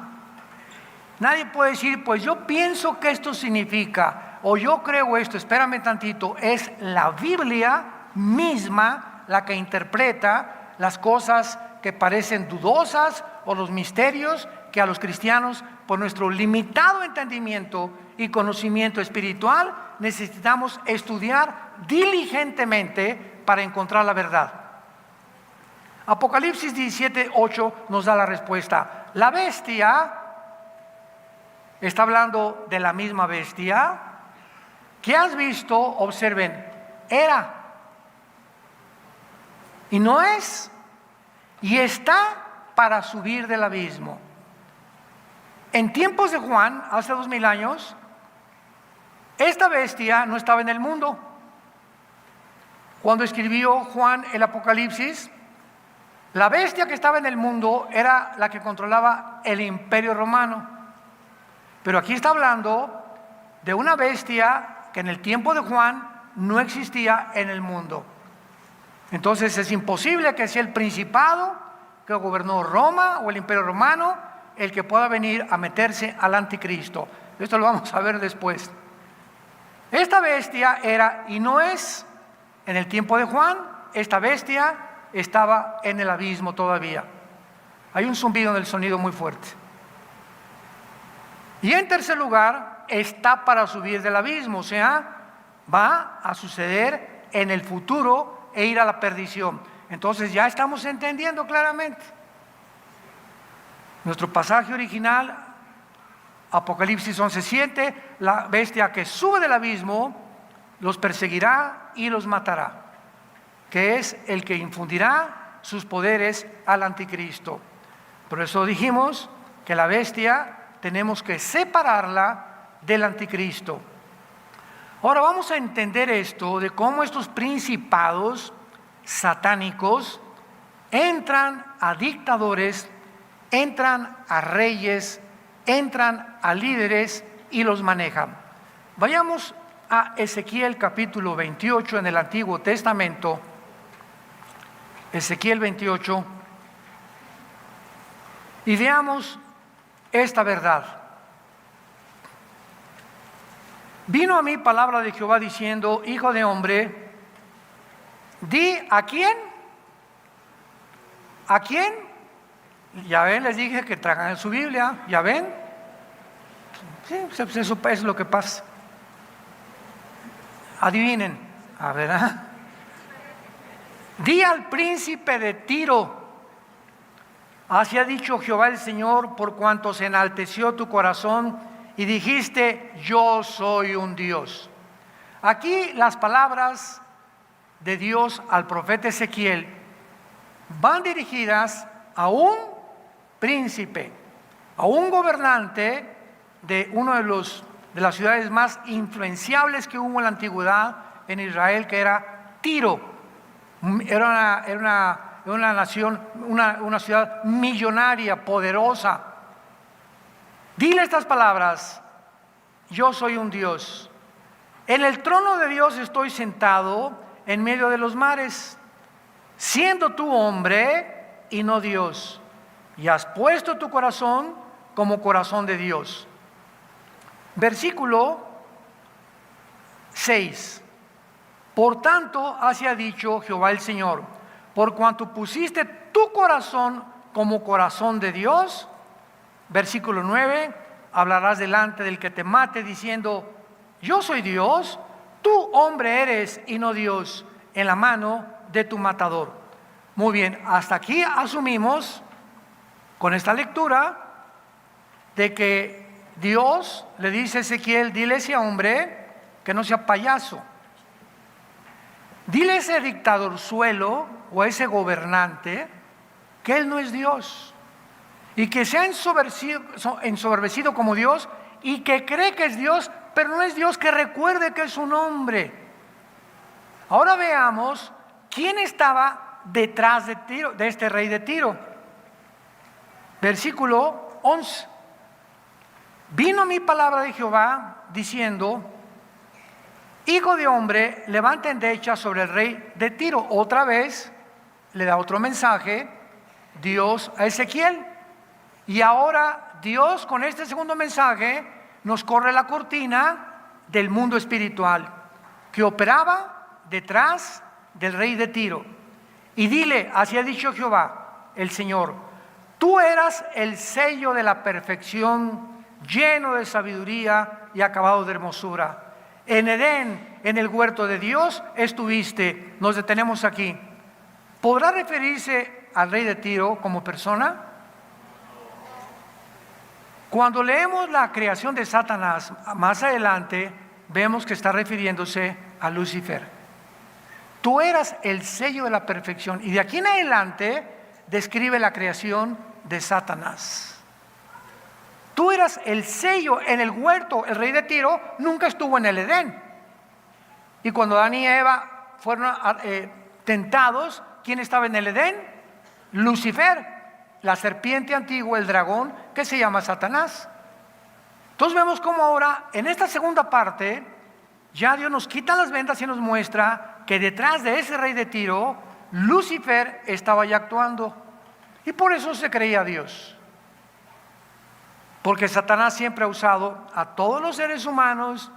Nadie puede decir, pues yo pienso que esto significa, o yo creo esto. Espérame tantito, es la Biblia misma la que interpreta las cosas que parecen dudosas o los misterios que a los cristianos, por nuestro limitado entendimiento y conocimiento espiritual, necesitamos estudiar diligentemente para encontrar la verdad. Apocalipsis 17, 8 nos da la respuesta. La bestia, está hablando de la misma bestia que has visto, observen, era y no es, y está para subir del abismo. En tiempos de Juan, hace 2000 años, esta bestia no estaba en el mundo. Cuando escribió Juan el Apocalipsis, la bestia que estaba en el mundo era la que controlaba el imperio romano. Pero aquí está hablando de una bestia que en el tiempo de Juan no existía en el mundo. Entonces es imposible que sea el principado que gobernó Roma o el imperio romano el que pueda venir a meterse al anticristo. Esto lo vamos a ver después. Esta bestia era y no es. En el tiempo de Juan, esta bestia estaba en el abismo todavía. Hay un zumbido en el sonido muy fuerte. Y en tercer lugar, está para subir del abismo, o sea, va a suceder en el futuro e ir a la perdición. Entonces ya estamos entendiendo claramente. Nuestro pasaje original, Apocalipsis 11:7, la bestia que sube del abismo los perseguirá y los matará, que es el que infundirá sus poderes al anticristo. Por eso dijimos que la bestia tenemos que separarla del anticristo. Ahora vamos a entender esto de cómo estos principados satánicos entran a dictadores, entran a reyes, entran a líderes y los manejan. Vayamos a Ezequiel capítulo 28 en el Antiguo Testamento. Ezequiel 28, y veamos esta verdad. Vino a mí palabra de Jehová diciendo: hijo de hombre, di ¿a quién? ¿A quién? Ya ven, les dije que traigan su Biblia, ya ven. Sí, eso es lo que pasa. Adivinen, a ver, di al príncipe de Tiro: así ha dicho Jehová el Señor, por cuanto se enalteció tu corazón y dijiste, yo soy un Dios. Aquí las palabras de Dios al profeta Ezequiel van dirigidas a un príncipe, a un gobernante de una de las ciudades más influenciables que hubo en la antigüedad en Israel, que era Tiro. Era una nación, una ciudad millonaria, poderosa. Dile estas palabras: yo soy un Dios. En el trono de Dios estoy sentado en medio de los mares, siendo tú hombre y no Dios, y has puesto tu corazón como corazón de Dios. Versículo 6. Por tanto, así ha dicho Jehová el Señor: por cuanto pusiste tu corazón como corazón de Dios. Versículo 9, hablarás delante del que te mate diciendo, yo soy Dios, tú hombre eres y no Dios, en la mano de tu matador. Muy bien, hasta aquí asumimos con esta lectura de que Dios le dice a Ezequiel: dile a ese hombre que no sea payaso. Dile a ese dictadorzuelo o a ese gobernante que él no es Dios y que se ha ensoberbecido como Dios y que cree que es Dios, pero no es Dios, que recuerde que es un hombre. Ahora veamos quién estaba detrás de Tiro, de este rey de Tiro. Versículo 11. Vino mi palabra de Jehová diciendo: Hijo de hombre, levanta endecha sobre el rey de Tiro. Otra vez le da otro mensaje Dios a Ezequiel. Y ahora Dios, con este segundo mensaje, nos corre la cortina del mundo espiritual que operaba detrás del rey de Tiro. Y dile, así ha dicho Jehová, el Señor: tú eras el sello de la perfección, lleno de sabiduría y acabado de hermosura. En Edén, en el huerto de Dios, estuviste. Nos detenemos aquí. ¿Podrá referirse al rey de Tiro como persona? Cuando leemos la creación de Satanás, más adelante, vemos que está refiriéndose a Lucifer. Tú eras el sello de la perfección. Y de aquí en adelante, describe la creación de Satanás. Tú eras el sello en el huerto. El rey de Tiro nunca estuvo en el Edén. Y cuando Adán y Eva fueron tentados, ¿quién estaba en el Edén? Lucifer, la serpiente antigua, el dragón, que se llama Satanás. Entonces vemos cómo ahora, en esta segunda parte, ya Dios nos quita las vendas y nos muestra que detrás de ese rey de Tiro, Lucifer estaba ya actuando. Y por eso se creía Dios. Porque Satanás siempre ha usado a todos los seres humanos,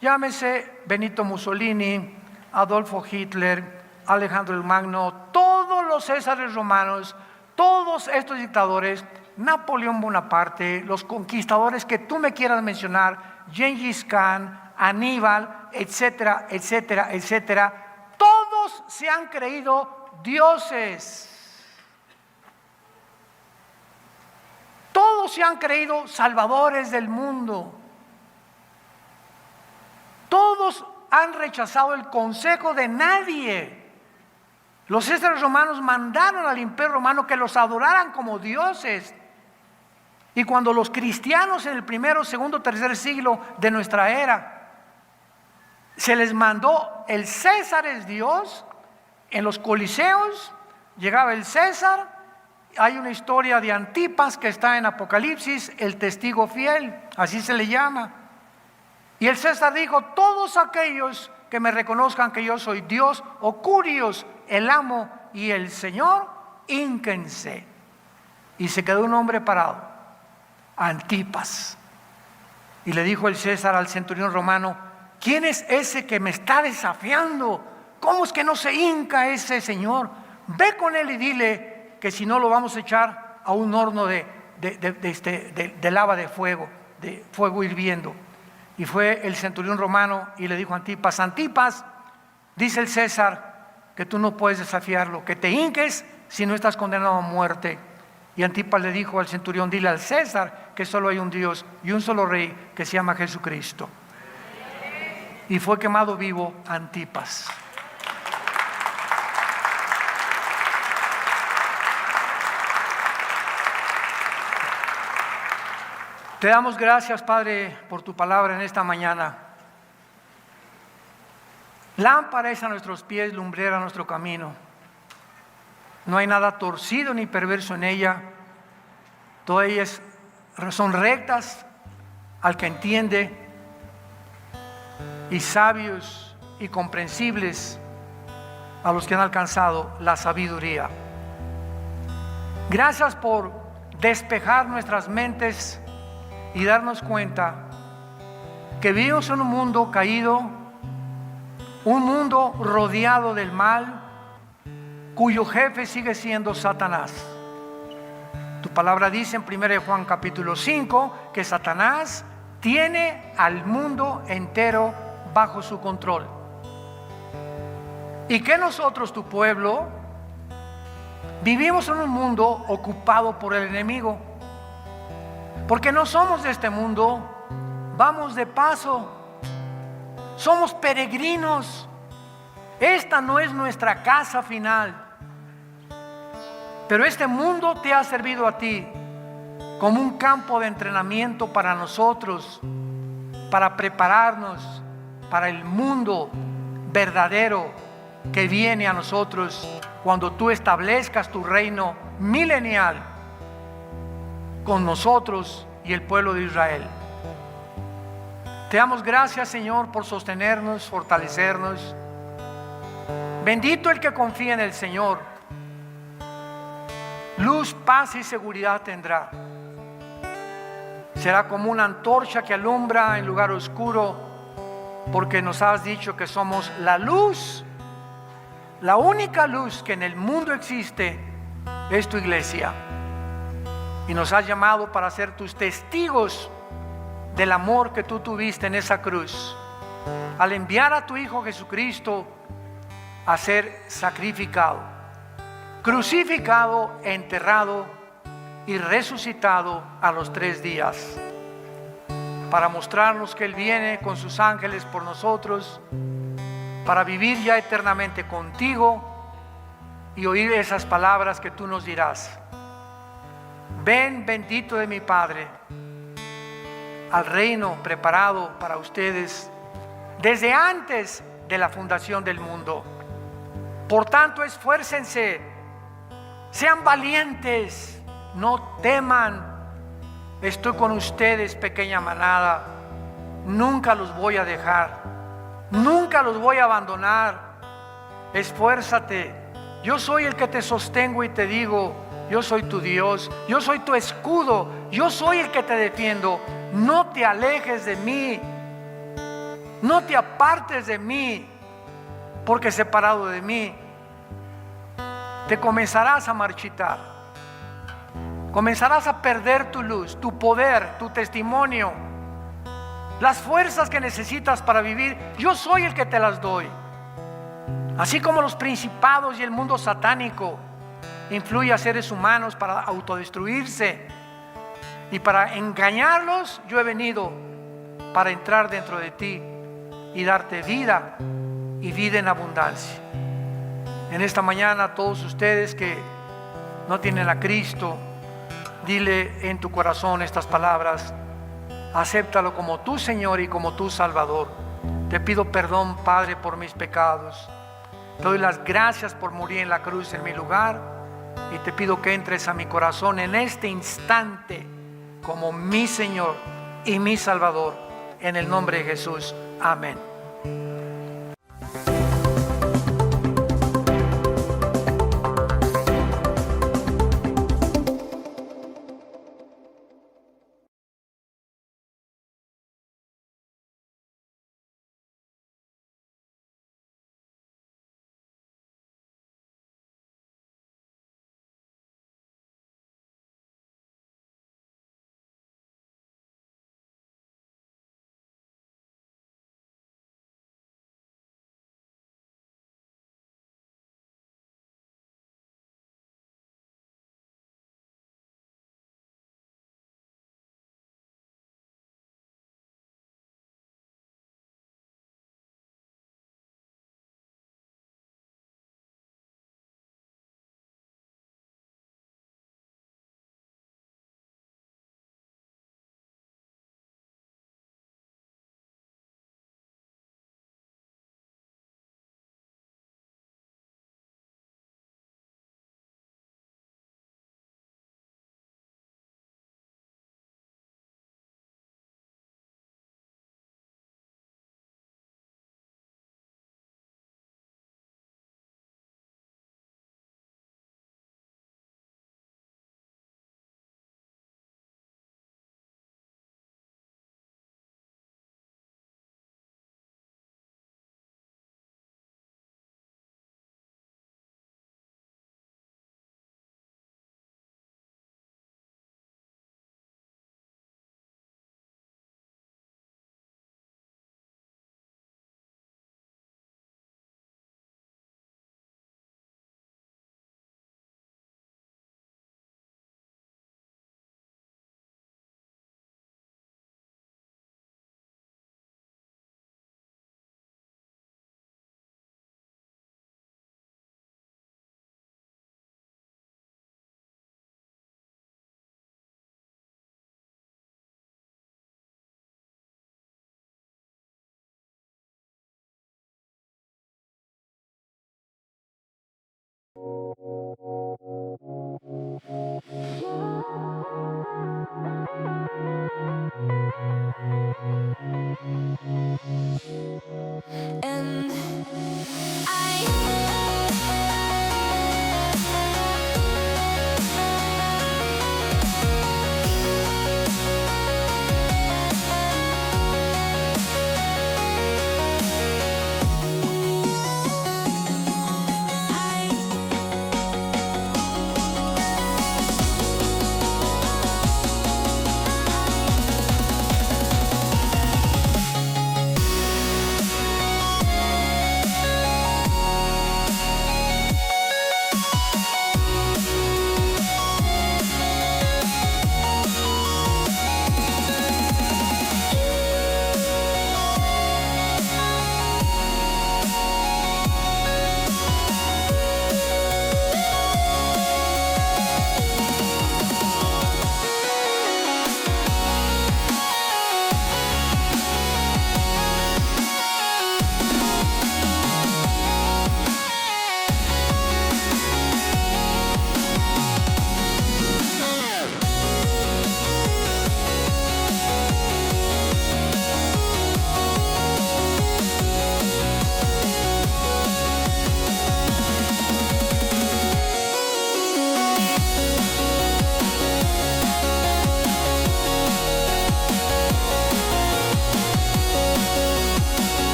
llámese Benito Mussolini, Adolfo Hitler, Alejandro el Magno, todos los Césares romanos, todos estos dictadores, Napoleón Bonaparte, los conquistadores que tú me quieras mencionar, Gengis Khan, Aníbal, etcétera, etcétera, etcétera, todos se han creído dioses. Todos se han creído salvadores del mundo. Todos han rechazado el consejo de nadie. Los césares romanos mandaron al imperio romano que los adoraran como dioses. Y cuando los cristianos en el primero, segundo, tercer siglo de nuestra era, se les mandó el César es Dios, en los coliseos llegaba el César. Hay una historia de Antipas que está en Apocalipsis, el testigo fiel, así se le llama. Y el César dijo: todos aquellos que me reconozcan que yo soy Dios, o Curios, el amo y el Señor, hínquense. Y se quedó un hombre parado, Antipas. Y le dijo el César al centurión romano: ¿quién es ese que me está desafiando? ¿Cómo es que no se hinca ese señor? Ve con él y dile que si no lo vamos a echar a un horno de lava de fuego hirviendo. Y fue el centurión romano y le dijo a Antipas: Antipas, dice el César que tú no puedes desafiarlo, que te hinques si no estás condenado a muerte. Y Antipas le dijo al centurión: dile al César que solo hay un Dios y un solo rey que se llama Jesucristo. Y fue quemado vivo Antipas. Te damos gracias, Padre, por tu palabra en esta mañana. Lámpara es a nuestros pies, lumbrera a nuestro camino. No hay nada torcido ni perverso en ella. Todas ellas son rectas al que entiende, y sabios y comprensibles a los que han alcanzado la sabiduría. Gracias por despejar nuestras mentes y darnos cuenta que vivimos en un mundo caído, un mundo rodeado del mal, cuyo jefe sigue siendo Satanás. Tu palabra dice en 1 Juan capítulo 5 que Satanás tiene al mundo entero bajo su control. Y que nosotros, tu pueblo, vivimos en un mundo ocupado por el enemigo. Porque no somos de este mundo, vamos de paso, somos peregrinos. Esta no es nuestra casa final. Pero este mundo te ha servido a ti como un campo de entrenamiento para nosotros, para prepararnos para el mundo verdadero que viene a nosotros cuando tú establezcas tu reino milenial con nosotros y el pueblo de Israel. Te damos gracias, Señor, por sostenernos, fortalecernos. Bendito el que confía en el Señor. Luz, paz y seguridad tendrá. Será como una antorcha que alumbra en lugar oscuro, porque nos has dicho que somos la luz. La única luz que en el mundo existe es tu iglesia. Y nos has llamado para ser tus testigos del amor que tú tuviste en esa cruz, al enviar a tu Hijo Jesucristo a ser sacrificado, crucificado, enterrado y resucitado a los 3 días, para mostrarnos que Él viene con sus ángeles por nosotros, para vivir ya eternamente contigo y oír esas palabras que tú nos dirás. Ven, bendito de mi Padre, al reino preparado para ustedes desde antes de la fundación del mundo. Por tanto, esfuércense, sean valientes, no teman. Estoy con ustedes, pequeña manada. Nunca los voy a dejar, nunca los voy a abandonar. Esfuérzate. Yo soy el que te sostengo y te digo, yo soy tu Dios, yo soy tu escudo, yo soy el que te defiendo. No te alejes de mí, no te apartes de mí, porque separado de mí te comenzarás a marchitar, comenzarás a perder tu luz, tu poder, tu testimonio, las fuerzas que necesitas para vivir. Yo soy el que te las doy. Así como los principados y el mundo satánico influye a seres humanos para autodestruirse y para engañarlos, yo he venido para entrar dentro de ti y darte vida y vida en abundancia. En esta mañana, a todos ustedes que no tienen a Cristo, dile en tu corazón estas palabras: acéptalo como tu Señor y como tu Salvador. Te pido perdón, Padre, por mis pecados. Te doy las gracias por morir en la cruz en mi lugar, y te pido que entres a mi corazón en este instante como mi Señor y mi Salvador, en el nombre de Jesús. Amén.